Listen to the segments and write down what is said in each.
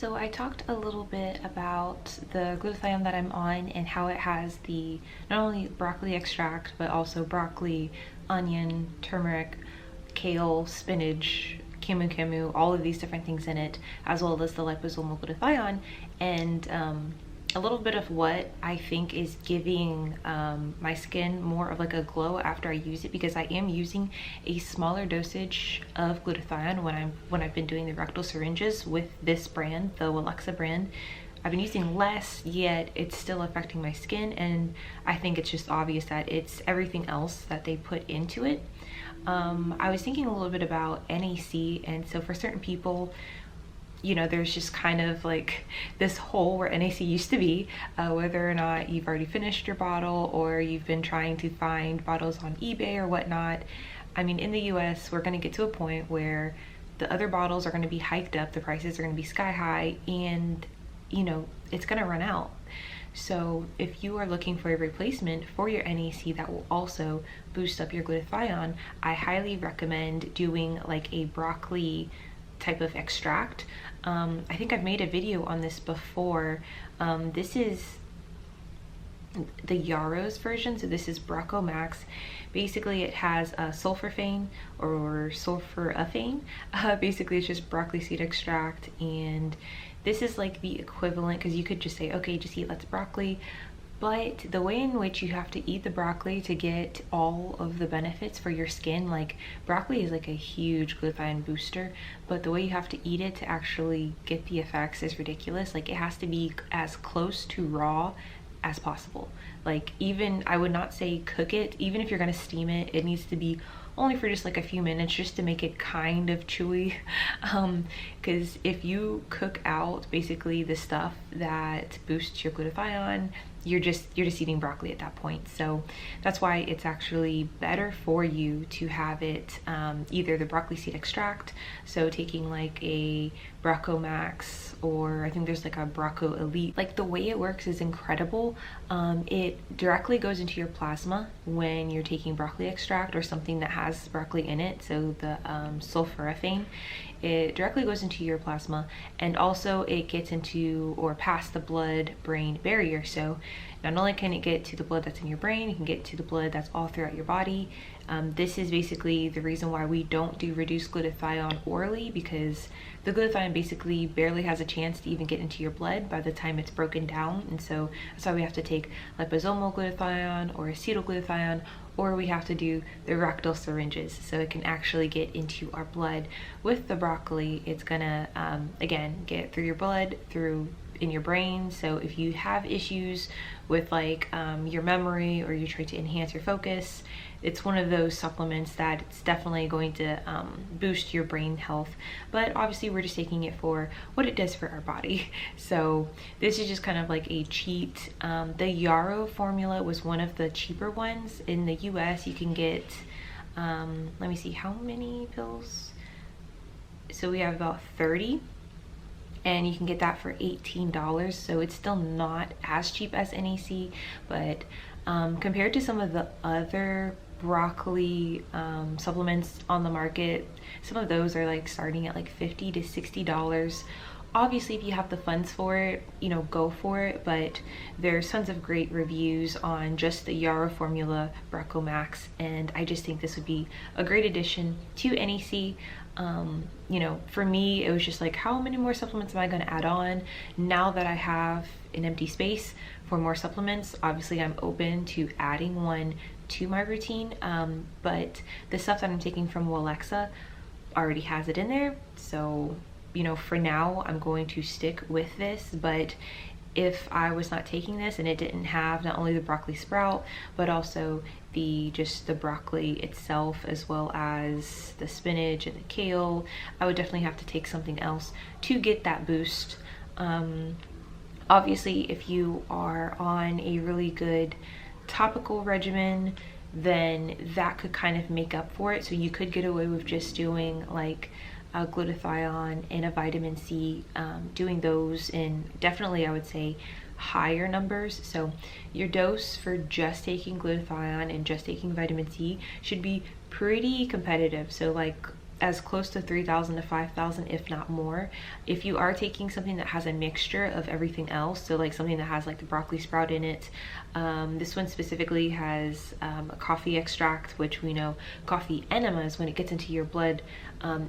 So I talked a little bit about the glutathione that I'm on and how it has the not only broccoli extract but also broccoli, onion, turmeric, kale, spinach, camu, all of these different things in it, as well as the liposomal glutathione, and a little bit of what I think is giving my skin more of like a glow after I use it, because I am using a smaller dosage of glutathione when I've been doing the rectal syringes with this brand, the Alexa brand. I've been using less, yet it's still affecting my skin, and I think it's just obvious that it's everything else that they put into it. I was thinking a little bit about NAC, and so for certain people, you know, there's just kind of like this hole where NAC used to be, whether or not you've already finished your bottle or you've been trying to find bottles on eBay or whatnot. I mean, in the US, we're going to get to a point where the other bottles are going to be hiked up, the prices are going to be sky high, and you know, it's going to run out. So if you are looking for a replacement for your NAC that will also boost up your glutathione, I highly recommend doing like a broccoli type of extract. I think I've made a video on this before. This is the Yarrow's version, so this is Brocco Max. Basically it has sulforaphane or sulforaphane. Basically it's just broccoli seed extract, and this is like the equivalent, because you could just say, okay, just eat lots of broccoli, but the way in which you have to eat the broccoli to get all of the benefits for your skin, like broccoli is like a huge glutathione booster, but the way you have to eat it to actually get the effects is ridiculous. Like it has to be as close to raw as possible. Like, even, I would not say cook it, even if you're gonna steam it, it needs to be only for just like a few minutes, just to make it kind of chewy. Because if you cook out basically the stuff that boosts your glutathione, you're just eating broccoli at that point. So that's why it's actually better for you to have it either the broccoli seed extract, so taking like a Brocco Max, or I think there's like a Brocco Elite. Like the way it works is incredible. It directly goes into your plasma when you're taking broccoli extract or something that has broccoli in it, so the sulforaphane. It directly goes into your plasma, and also it gets into or past the blood-brain barrier. So not only can it get to the blood that's in your brain, you can get to the blood that's all throughout your body. This is basically the reason why we don't do reduced glutathione orally, because the glutathione basically barely has a chance to even get into your blood by the time it's broken down. And so that's why we have to take liposomal glutathione or acetyl glutathione, or we have to do the rectal syringes so it can actually get into our blood. With the broccoli, it's gonna again get through your blood, through in your brain. So if you have issues with like your memory, or you try to enhance your focus, it's one of those supplements that it's definitely going to boost your brain health. But obviously we're just taking it for what it does for our body. So this is just kind of like a cheat. The Yarrow formula was one of the cheaper ones. In the US you can get let me see how many pills. So we have about 30, and you can get that for $18. So it's still not as cheap as NAC, but compared to some of the other broccoli supplements on the market, some of those are like starting at like $50 to $60. Obviously if you have the funds for it, you know, go for it, but there's tons of great reviews on just the Yarrow formula Brocco Max, and I just think this would be a great addition to NAC. You know, for me it was just like, how many more supplements am I going to add on? Now that I have an empty space for more supplements, obviously I'm open to adding one to my routine, but the stuff that I'm taking from Alexa already has it in there. So, you know, for now I'm going to stick with this. But if I was not taking this and it didn't have not only the broccoli sprout, but also just the broccoli itself, as well as the spinach and the kale, I would definitely have to take something else to get that boost. Obviously if you are on a really good topical regimen, then that could kind of make up for it. So you could get away with just doing like a glutathione and a vitamin C, doing those in, definitely I would say, higher numbers. So your dose for just taking glutathione and just taking vitamin C should be pretty competitive. So like as close to 3,000 to 5,000, if not more. If you are taking something that has a mixture of everything else, so like something that has like the broccoli sprout in it, this one specifically has a coffee extract, which we know coffee enemas, when it gets into your blood,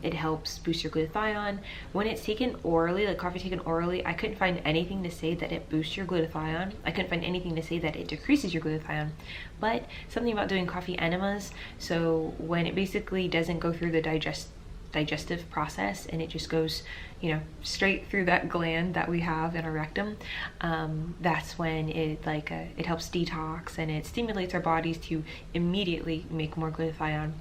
it helps boost your glutathione. When it's taken orally, like coffee taken orally, I couldn't find anything to say that it boosts your glutathione. I couldn't find anything to say that it decreases your glutathione, but something about doing coffee enemas, so when it basically doesn't go through the digestive process and it just goes, you know, straight through that gland that we have in our rectum, that's when it it helps detox and it stimulates our bodies to immediately make more glutathione.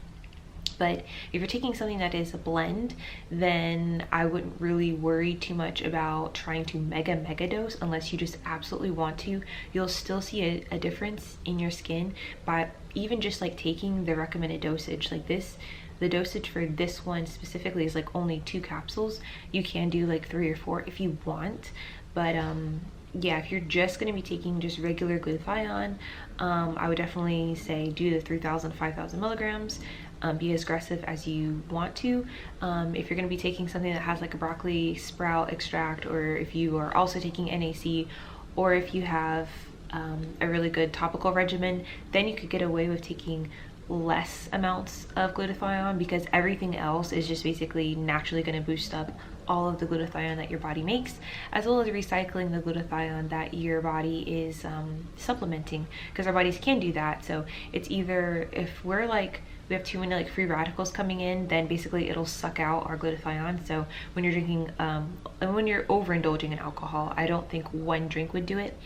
But if you're taking something that is a blend, then I wouldn't really worry too much about trying to mega dose unless you just absolutely want to. You'll still see a difference in your skin by even just like taking the recommended dosage. Like this, the dosage for this one specifically is like only 2 capsules. You can do like 3 or 4 if you want, but yeah, if you're just going to be taking just regular glutathione, I would definitely say do the 3,000, 5,000 milligrams. Be as aggressive as you want to. If you're going to be taking something that has like a broccoli sprout extract, or if you are also taking NAC, or if you have a really good topical regimen, then you could get away with taking less amounts of glutathione, because everything else is just basically naturally going to boost up all of the glutathione that your body makes, as well as recycling the glutathione that your body is supplementing, because our bodies can do that. So it's either, if we're like, we have too many like free radicals coming in, then basically it'll suck out our glutathione. So when you're drinking, and when you're overindulging in alcohol, I don't think one drink would do it.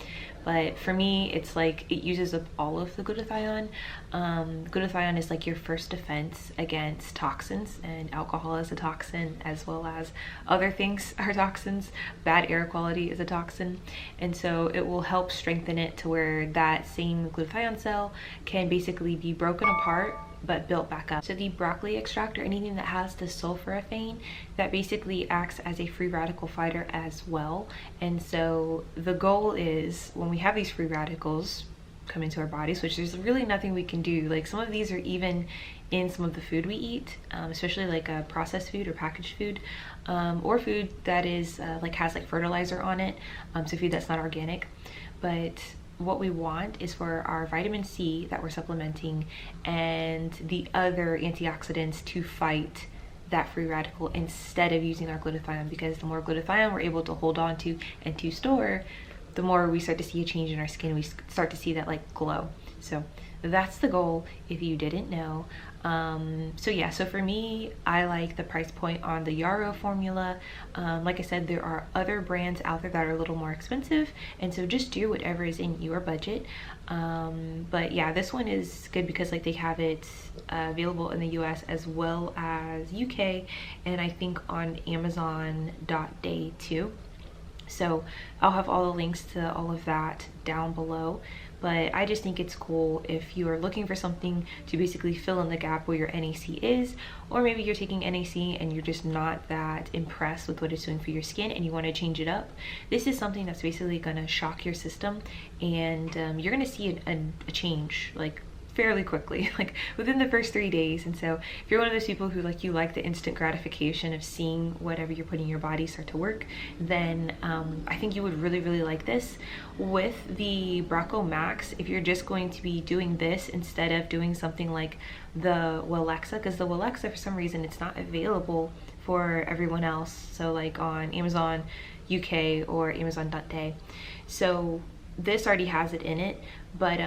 But for me, it's like it uses up all of the glutathione. Glutathione is like your first defense against toxins, and alcohol is a toxin, as well as other things are toxins. Bad air quality is a toxin. And so it will help strengthen it to where that same glutathione cell can basically be broken apart but built back up. So the broccoli extract, or anything that has the sulforaphane, that basically acts as a free radical fighter as well. And so the goal is, when we have these free radicals come into our bodies, which there's really nothing we can do, like some of these are even in some of the food we eat, especially like a processed food or packaged food, or food that is like has like fertilizer on it, so food that's not organic. But what we want is for our vitamin C that we're supplementing and the other antioxidants to fight that free radical instead of using our glutathione, because the more glutathione we're able to hold on to and to store, the more we start to see a change in our skin. We start to see that like glow. So that's the goal, if you didn't know. So yeah, so for me, I like the price point on the Yarrow formula. Like I said, there are other brands out there that are a little more expensive, and so just do whatever is in your budget. But yeah, this one is good because like they have it available in the US as well as UK, and I think on Amazon.day too. So I'll have all the links to all of that down below. But I just think it's cool if you are looking for something to basically fill in the gap where your NAC is, or maybe you're taking NAC and you're just not that impressed with what it's doing for your skin and you want to change it up. This is something that's basically going to shock your system, and you're going to see a change like fairly quickly, like within the first 3 days. And so if you're one of those people who like, you like the instant gratification of seeing whatever you're putting in your body start to work, then I think you would really like this. With the Braco Max, if you're just going to be doing this instead of doing something like the Welexa, because the Welexa, for some reason, it's not available for everyone else, so like on Amazon UK or Amazon.day. So this already has it in it, but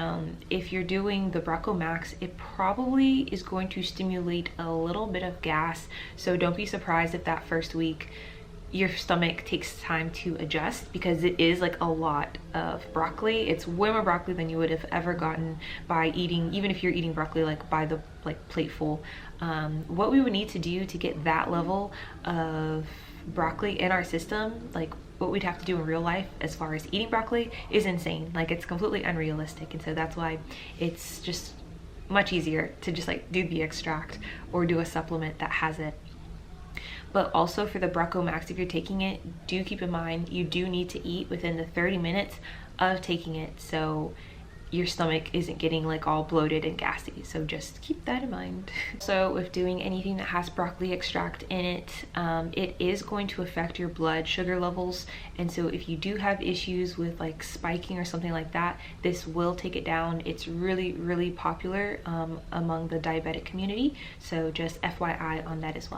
if you're doing the Braco Max, it probably is going to stimulate a little bit of gas. So don't be surprised if that first week your stomach takes time to adjust, because it is like a lot of broccoli. It's way more broccoli than you would have ever gotten by eating, even if you're eating broccoli like by the plateful. What we would need to do to get that level of broccoli in our system, like what we'd have to do in real life as far as eating broccoli, is insane. Like it's completely unrealistic. And so that's why it's just much easier to just like do the extract or do a supplement that has it. But also for the Braco Max, if you're taking it, do keep in mind you do need to eat within the 30 minutes of taking it. So your stomach isn't getting like all bloated and gassy. So just keep that in mind. So with doing anything that has broccoli extract in it, it is going to affect your blood sugar levels. And so if you do have issues with like spiking or something like that, this will take it down. It's really, really popular among the diabetic community. So just FYI on that as well.